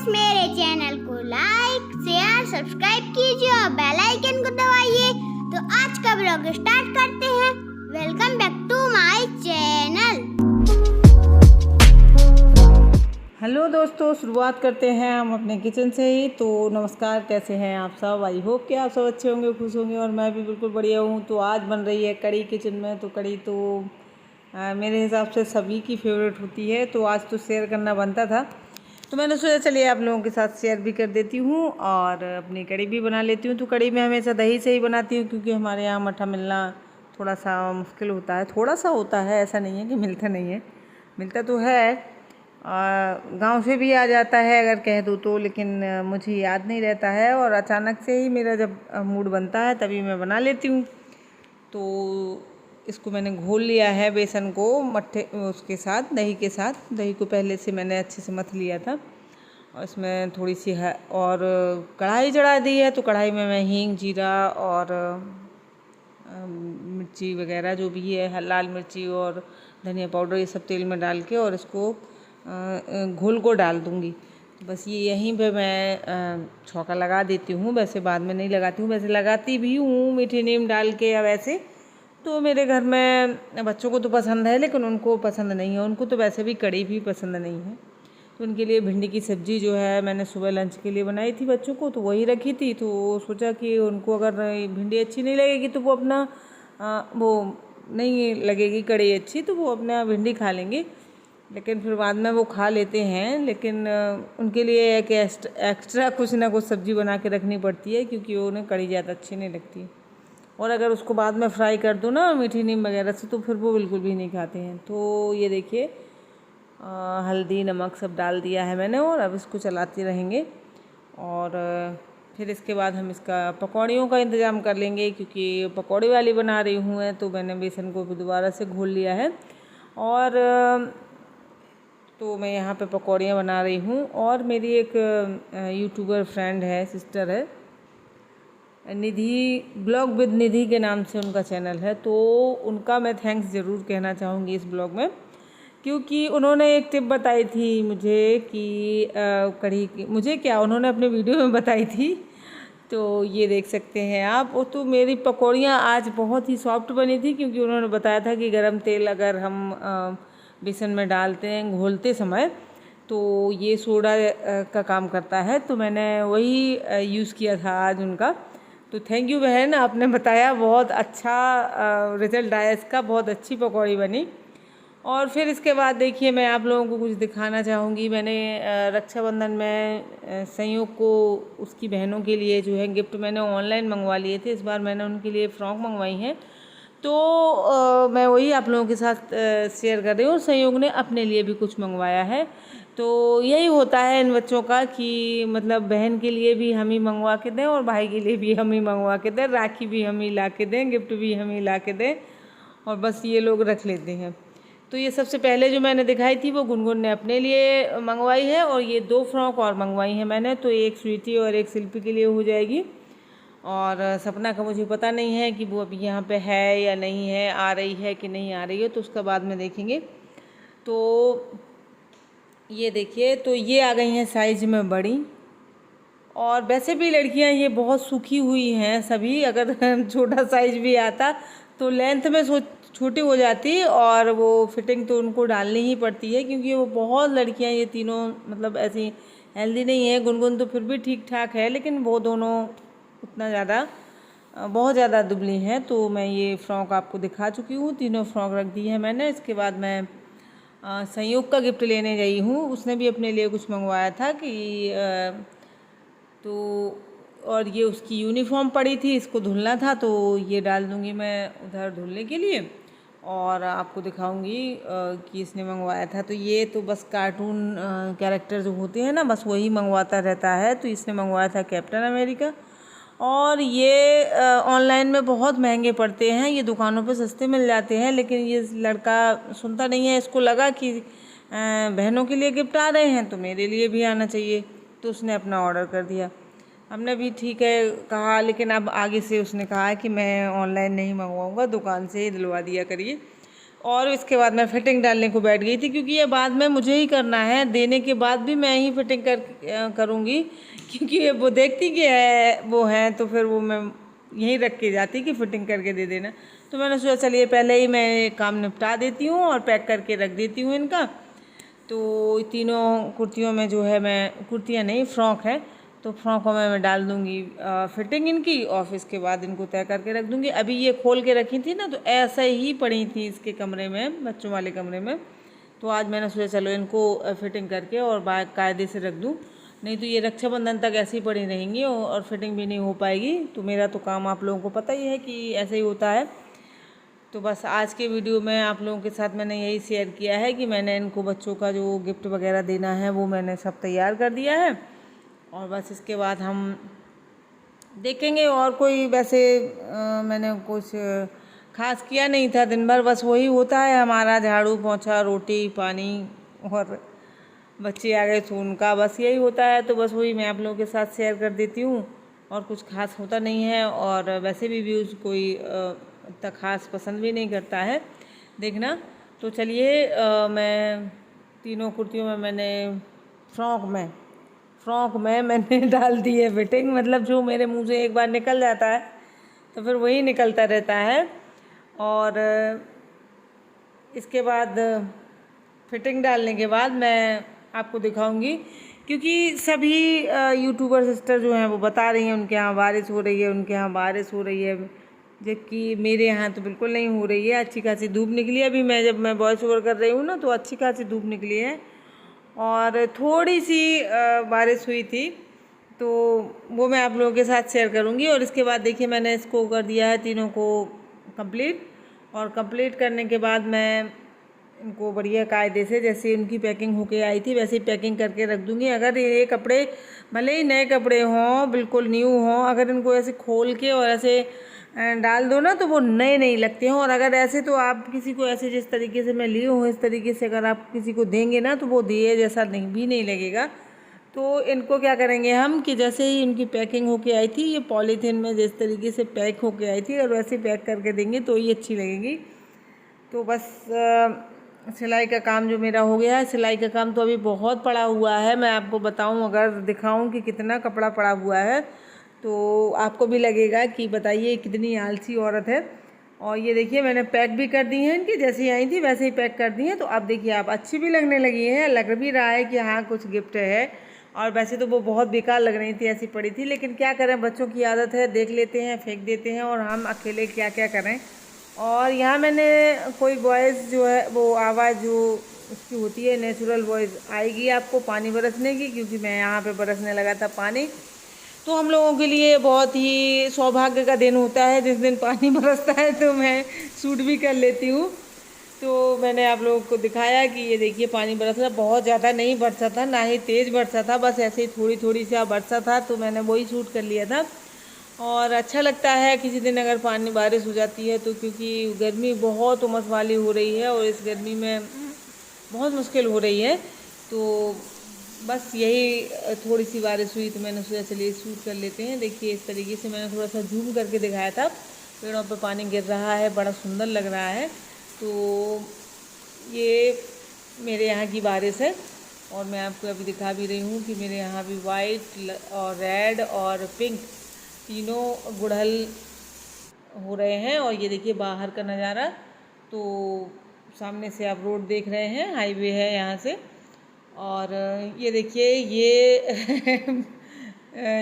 Guys, मेरे channel को like share subscribe कीजिए और बेल आइकन को दबाइए। तो आज का ब्लॉग स्टार्ट करते हैं। Welcome back to my channel. Hello दोस्तों, शुरुआत करते हैं हम अपने किचन से ही। तो नमस्कार, कैसे हैं आप सब? आई होप कि आप सब अच्छे होंगे, खुश होंगे और मैं भी बिल्कुल बढ़िया हूँ। तो आज बन रही है कड़ी किचन में। तो कड़ी तो मेरे हिसाब से सभी की फेवरेट होती है, तो आज तो शेयर करना बनता था। तो मैंने सोचा चलिए आप लोगों के साथ शेयर भी कर देती हूँ और अपनी कड़ी भी बना लेती हूँ। तो कड़ी में हमेशा दही से ही बनाती हूँ, क्योंकि हमारे यहाँ मट्ठा मिलना थोड़ा सा मुश्किल होता है। थोड़ा सा होता है, ऐसा नहीं है कि मिलता नहीं है, मिलता तो है। गांव से भी आ जाता है अगर कह दूँ तो, लेकिन मुझे याद नहीं रहता है और अचानक से ही मेरा जब मूड बनता है तभी मैं बना लेती हूँ। तो इसको मैंने घोल लिया है बेसन को मट्ठे उसके साथ, दही के साथ। दही को पहले से मैंने अच्छे से मथ लिया था और इसमें थोड़ी सी है और कढ़ाई चढ़ा दी है। तो कढ़ाई में मैं हींग, जीरा और मिर्ची वगैरह जो भी है, लाल मिर्ची और धनिया पाउडर, ये सब तेल में डाल के और इसको घोल को डाल दूँगी। तो बस ये यहीं पे मैं छौंका लगा देती हूँ। वैसे बाद में नहीं लगाती हूँ, वैसे लगाती भी हूँ मीठी नीम डाल के या वैसे। तो मेरे घर में बच्चों को तो पसंद है, लेकिन उनको पसंद नहीं है। उनको तो वैसे भी कड़ी भी पसंद नहीं है। तो उनके लिए भिंडी की सब्ज़ी जो है मैंने सुबह लंच के लिए बनाई थी बच्चों को, तो वही रखी थी। तो सोचा कि उनको अगर भिंडी अच्छी नहीं लगेगी तो वो अपना वो नहीं लगेगी कड़ी अच्छी, तो वो अपना भिंडी खा लेंगे। लेकिन फिर बाद में वो खा लेते हैं, लेकिन उनके लिए एक एक्स्ट्रा कुछ ना कुछ सब्ज़ी बना के रखनी पड़ती है, क्योंकि उन्हें कड़ी ज़्यादा अच्छी नहीं लगती। और अगर उसको बाद में फ्राई कर दो ना मीठी नीम वगैरह से, तो फिर वो बिल्कुल भी नहीं खाते हैं। तो ये देखिए हल्दी नमक सब डाल दिया है मैंने और अब इसको चलाते रहेंगे। और फिर इसके बाद हम इसका पकौड़ियों का इंतज़ाम कर लेंगे, क्योंकि पकौड़ी वाली बना रही हूँ। तो मैंने बेसन को भी दोबारा से घोल लिया है और तो मैं यहाँ पे पकौड़ियाँ बना रही हूँ। और मेरी एक यूट्यूबर फ्रेंड है, सिस्टर है, निधि, ब्लॉग विद निधि के नाम से उनका चैनल है। तो उनका मैं थैंक्स ज़रूर कहना चाहूँगी इस ब्लॉग में, क्योंकि उन्होंने एक टिप बताई थी मुझे कि कढ़ी की, मुझे क्या, उन्होंने अपने वीडियो में बताई थी। तो ये देख सकते हैं आप। वो तो मेरी पकौड़ियाँ आज बहुत ही सॉफ्ट बनी थी, क्योंकि उन्होंने बताया था कि गरम तेल अगर हम बेसन में डालते हैं घोलते समय, तो ये सोडा का काम करता है। तो मैंने वही यूज़ किया था आज उनका। तो थैंक यू बहन, आपने बताया, बहुत अच्छा रिज़ल्ट आया इसका, बहुत अच्छी पकौड़ी बनी। और फिर इसके बाद देखिए मैं आप लोगों को कुछ दिखाना चाहूँगी। मैंने रक्षाबंधन में संयोग को उसकी बहनों के लिए जो है गिफ्ट मैंने ऑनलाइन मंगवा लिए थे। इस बार मैंने उनके लिए फ़्रॉक मंगवाई हैं। तो मैं वही आप लोगों के साथ शेयर कर रही हूँ। संयोग ने अपने लिए भी कुछ मंगवाया है। तो यही होता है इन बच्चों का कि मतलब बहन के लिए भी हम ही मंगवा के दें और भाई के लिए भी हम ही मंगवा के दें, राखी भी हम ही ला के दें, गिफ्ट भी हम ही ला के दें, और बस ये लोग रख लेते हैं। तो ये सबसे पहले जो मैंने दिखाई थी वो गुनगुन ने अपने लिए मंगवाई है, और ये 2 फ्रॉक और मंगवाई हैं मैंने। तो एक स्वीटी और एक शिल्पी के लिए हो जाएगी। और सपना का मुझे पता नहीं है कि वो अभी यहाँ पे है या नहीं है, आ रही है कि नहीं आ रही है, तो उसका बाद में देखेंगे। तो ये देखिए, तो ये आ गई हैं साइज में बड़ी। और वैसे भी लड़कियाँ ये बहुत सूखी हुई हैं सभी। अगर छोटा साइज भी आता तो लेंथ में छोटी हो जाती, और वो फिटिंग तो उनको डालनी ही पड़ती है, क्योंकि वो बहुत लड़कियाँ ये तीनों मतलब ऐसी हेल्दी नहीं है। गुनगुन तो फिर भी ठीक ठाक है, लेकिन वो दोनों उतना ज़्यादा बहुत ज़्यादा दुबली हैं। तो मैं ये फ़्रॉक आपको दिखा चुकी हूँ, तीनों फ़्रॉक रख दी है मैंने। इसके बाद मैं संयोग का गिफ्ट लेने गई हूँ। उसने भी अपने लिए कुछ मंगवाया था कि तो, और ये उसकी यूनिफॉर्म पड़ी थी, इसको धुलना था, तो ये डाल दूँगी मैं उधर धुलने के लिए। और आपको दिखाऊंगी कि इसने मंगवाया था। तो ये तो बस कार्टून कैरेक्टर जो होते हैं ना, बस वही मंगवाता रहता है। तो इसने मंगवाया था कैप्टन अमेरिका। और ये ऑनलाइन में बहुत महंगे पड़ते हैं, ये दुकानों पे सस्ते मिल जाते हैं, लेकिन ये लड़का सुनता नहीं है। इसको लगा कि बहनों के लिए गिफ्ट आ रहे हैं तो मेरे लिए भी आना चाहिए, तो उसने अपना ऑर्डर कर दिया। हमने भी ठीक है कहा, लेकिन अब आगे से उसने कहा है कि मैं ऑनलाइन नहीं मंगवाऊंगा, दुकान से ही दिलवा दिया करिए। और इसके बाद मैं फिटिंग डालने को बैठ गई थी, क्योंकि ये बाद में मुझे ही करना है, देने के बाद भी मैं ही फिटिंग करूँगी, क्योंकि वो देखती कि है वो हैं तो फिर वो मैं यहीं रख के जाती कि फ़िटिंग करके दे देना। तो मैंने सोचा चलिए पहले ही मैं काम निपटा देती हूँ और पैक करके रख देती हूँ इनका। तो तीनों कुर्तियों में जो है, मैं कुर्तियाँ नहीं फ्रॉक है, तो फ्रॉकों में मैं डाल दूँगी फिटिंग इनकी, और फिर इसके बाद इनको तय करके रख दूँगी। अभी ये खोल के रखी थी ना, तो ऐसे ही पड़ी थी इसके कमरे में, बच्चों वाले कमरे में। तो आज मैंने सोचा चलो इनको फिटिंग करके और बाकायदे से रख दूँ, नहीं तो ये रक्षाबंधन तक ऐसे ही पड़ी रहेंगी और फिटिंग भी नहीं हो पाएगी। तो मेरा तो काम आप लोगों को पता ही है कि ऐसे ही होता है। तो बस आज के वीडियो में आप लोगों के साथ मैंने यही शेयर किया है कि मैंने इनको बच्चों का जो गिफ्ट वगैरह देना है वो मैंने सब तैयार कर दिया है, और बस इसके बाद हम देखेंगे। और कोई वैसे मैंने कुछ खास किया नहीं था दिन भर, बस वही होता है हमारा, झाड़ू पोंछा, रोटी पानी, और बच्चे आ गए तो उनका बस यही होता है। तो बस वही मैं आप लोगों के साथ शेयर कर देती हूँ, और कुछ खास होता नहीं है। और वैसे भी व्यूज़ कोई इतना खास पसंद भी नहीं करता है देखना। तो चलिए मैं तीनों कुर्तियों में मैंने फ्रॉक में मैंने डाल दी है फिटिंग, मतलब जो मेरे मुंह से एक बार निकल जाता है तो फिर वही निकलता रहता है। और इसके बाद फिटिंग डालने के बाद मैं आपको दिखाऊंगी, क्योंकि सभी यूट्यूबर सिस्टर जो हैं वो बता रही हैं उनके यहाँ बारिश हो रही है, उनके यहाँ बारिश हो रही है, जबकि मेरे यहाँ तो बिल्कुल नहीं हो रही है। अच्छी खासी धूप निकली है। अभी जब मैं वॉइस ओवर कर रही हूँ ना, तो अच्छी खासी धूप निकली है और थोड़ी सी बारिश हुई थी, तो वो मैं आप लोगों के साथ शेयर करूँगी। और इसके बाद देखिए मैंने इसको कर दिया है तीनों को कंप्लीट, और कंप्लीट करने के बाद मैं इनको बढ़िया कायदे से, जैसे उनकी पैकिंग होके आई थी वैसे ही पैकिंग करके रख दूँगी। अगर ये कपड़े भले ही नए कपड़े हों, बिल्कुल न्यू हों, अगर इनको ऐसे खोल के और ऐसे डाल दो ना तो वो नए नहीं लगते हैं। और अगर ऐसे तो आप किसी को ऐसे जिस तरीके से मैं ली हूँ इस तरीके से अगर आप किसी को देंगे ना तो वो दिए जैसा नहीं लगेगा। तो इनको क्या करेंगे हम कि जैसे ही इनकी पैकिंग होके आई थी, ये पॉलीथीन में जिस तरीके से पैक होके आई थी, और वैसे पैक करके देंगे तो ये अच्छी लगेगी। तो बस सिलाई का काम जो मेरा हो गया है। सिलाई का काम तो अभी बहुत पड़ा हुआ है, मैं आपको बताऊं, अगर दिखाऊं कि कितना कपड़ा पड़ा हुआ है तो आपको भी लगेगा कि बताइए कितनी आलसी औरत है। और ये देखिए मैंने पैक भी कर दी हैं इनकी, जैसे ही आई थी वैसे ही पैक कर दी हैं। तो अब देखिए आप अच्छी भी लगने लगी है, लग भी रहा है कि हाँ कुछ गिफ्ट है। और वैसे तो वो बहुत बेकार लग रही थी, ऐसी पड़ी थी, लेकिन क्या करें, बच्चों की आदत है, देख लेते हैं फेंक देते हैं, और हम अकेले क्या क्या करें। और यहाँ मैंने कोई वॉइस जो है वो आवाज़ जो उसकी होती है नेचुरल वॉइस आएगी आपको पानी बरसने की, क्योंकि मैं यहाँ पे बरसने लगा था पानी। तो हम लोगों के लिए बहुत ही सौभाग्य का दिन होता है जिस दिन पानी बरसता है, तो मैं शूट भी कर लेती हूँ। तो मैंने आप लोगों को दिखाया कि ये देखिए पानी बरस रहा, बहुत ज़्यादा नहीं बरसा था, ना ही तेज़ बरसा था, बस ऐसे ही थोड़ी थोड़ी सा बरसा था, तो मैंने वही शूट कर लिया था। और अच्छा लगता है किसी दिन अगर पानी बारिश हो जाती है तो, क्योंकि गर्मी बहुत उमस वाली हो रही है और इस गर्मी में बहुत मुश्किल हो रही है। तो बस यही थोड़ी सी बारिश हुई तो मैंने सोचा चलिए शूट कर लेते हैं। देखिए इस तरीके से मैंने थोड़ा सा जूम करके दिखाया था, पेड़ों पर पानी गिर रहा है, बड़ा सुंदर लग रहा है। तो ये मेरे यहाँ की बारिश है, और मैं आपको अभी दिखा भी रही हूँ कि मेरे यहाँ भी वाइट और रेड और पिंक तीनों गुड़हल हो रहे हैं। और ये देखिए बाहर का नज़ारा, तो सामने से आप रोड देख रहे हैं, हाईवे है यहाँ से। और ये देखिए ये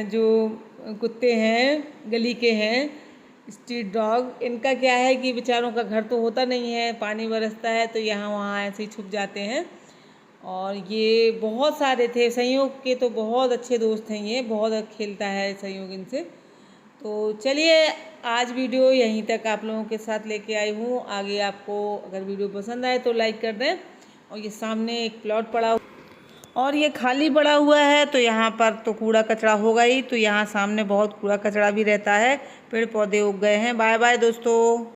जो कुत्ते हैं गली के हैं, स्ट्रीट डॉग, इनका क्या है कि बेचारों का घर तो होता नहीं है, पानी बरसता है तो यहाँ वहाँ ऐसे ही छुप जाते हैं। और ये बहुत सारे थे, संयोग के तो बहुत अच्छे दोस्त हैं, ये बहुत खेलता है संयोग इनसे। तो चलिए आज वीडियो यहीं तक आप लोगों के साथ लेके आई हूँ। आगे आपको अगर वीडियो पसंद आए तो लाइक कर दें। और ये सामने एक प्लॉट पड़ा और ये खाली पड़ा हुआ है, तो यहाँ पर तो कूड़ा कचरा होगा ही, तो यहाँ सामने बहुत कूड़ा कचरा भी रहता है, पेड़ पौधे उग गए हैं। बाय बाय दोस्तों।